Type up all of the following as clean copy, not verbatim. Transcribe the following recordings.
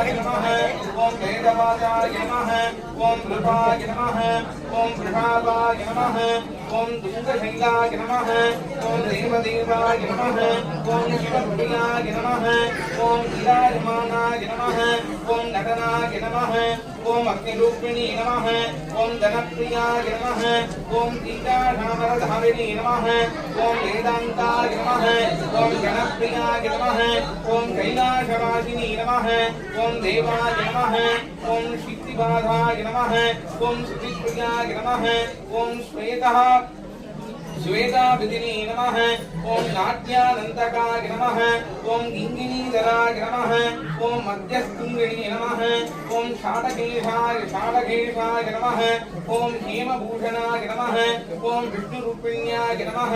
वेदाय नमः ओम वेदवादाय नमः ओम रूपाय नमः ओम वृषावाय नमः ओम दुर्गशैलाय नमः ओम देवदेवाय नमः ओम शिवप्रियाय नमः ओम विराजमानाय नमः ओम नटनाय नमः ओम अग्निरूपिणी नमः ओम धनप्रियाय नमः ओम दीर्घाधामरधारिणी नमः ओम वेदान्ताय नमः ओम गणप्रियाय नमः ओम कैलासवासिनी नमः ओम देवाय नमः ओम सिद्धिबाधाय नमः ओम श्रीप्रियाय नमः ओम श्वेताविदिनी नमः ओम नाट्यानंदकाय नमः ओम गिंगिनीधराय नमः ओम मध्यस्कुंगिनी नमः ओम षाडकेशाय नमः ओम हेमभूषणाय नमः ओम विष्णुरूपिण्याय नमः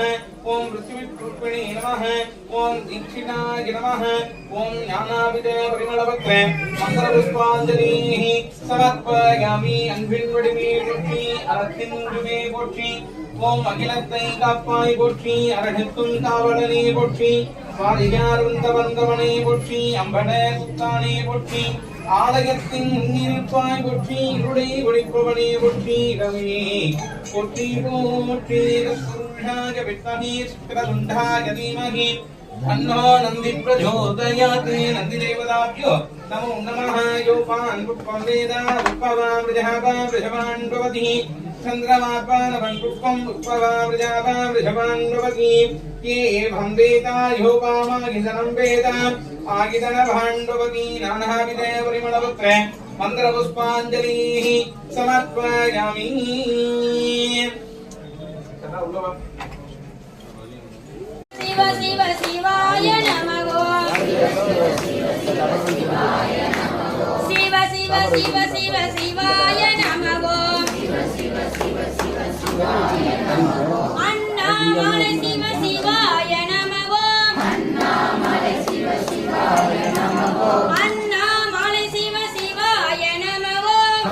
ओम ऋषिरूपिणी नमः ओम दीक्षिणाय नमः ओम ज्ञानाविद परिमलवक्त्रे मंगलपुष्पाञ्जलिः समर्पयामि अन्भिन्वडिमे रुक्मि अरतिन्दुमे पोट्टि ओम अखिलत्तै काप्पाय पोट्टि अरहत्तुं कावलने पोट्टि वादियारुन्दवन्दवने पोट्टि अम्बने कुत्ताने पोट्टि ஆலயத்தின் முன்னிருப்பாய் போற்றி இருளை ஒளிப்பவனே போற்றி ரவி போற்றி போற்றி புருஷாய வித்மஹி சுக்ரதுண்டாய தீமஹி தன்னோ நந்தி பிரச்சோதயாத் நந்தி தேவதாभ्यो நமோ நமः யோபான் புஷ்பம் வேத உப்பவாம் ரிஜஹவாம் ரிஷவான் பவதி चंद्रमापानवं पुष्पं उपवां ऋजावां ऋषभां भवति ये एवं वेदा योपामागिदनं वेद आगिदनभां भवति नानाविधे परिमलवक्त्रे मन्त्रपुष्पाञ्जलिः समर्पयामि। शिव शिव शिवाय नमः शिव शिव शिव शिव शिवाय नमः अन्नामले शिव शिवाय नमः अन्नामले शिव शिवाय नमः अन्नामले शिव शिवाय नमः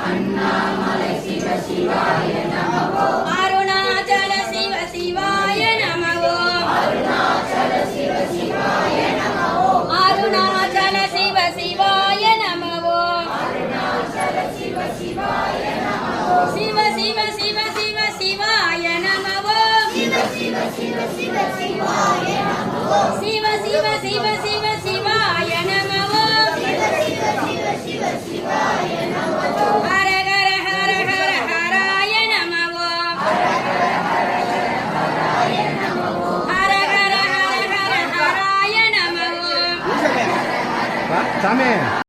अन्नामले शिव शिवाय नमः अरुणाचल शिव शिवाय नमः अरुणाचल शिव शिवाय नमः अरुणाचल शिव शिवाय नमः अरुणाचल शिव शिवाय नमः शिव शिव शिव शिव शिवाय नमः शिव शिव शिव शिव शिवाय नमः शिव शिव शिव शिव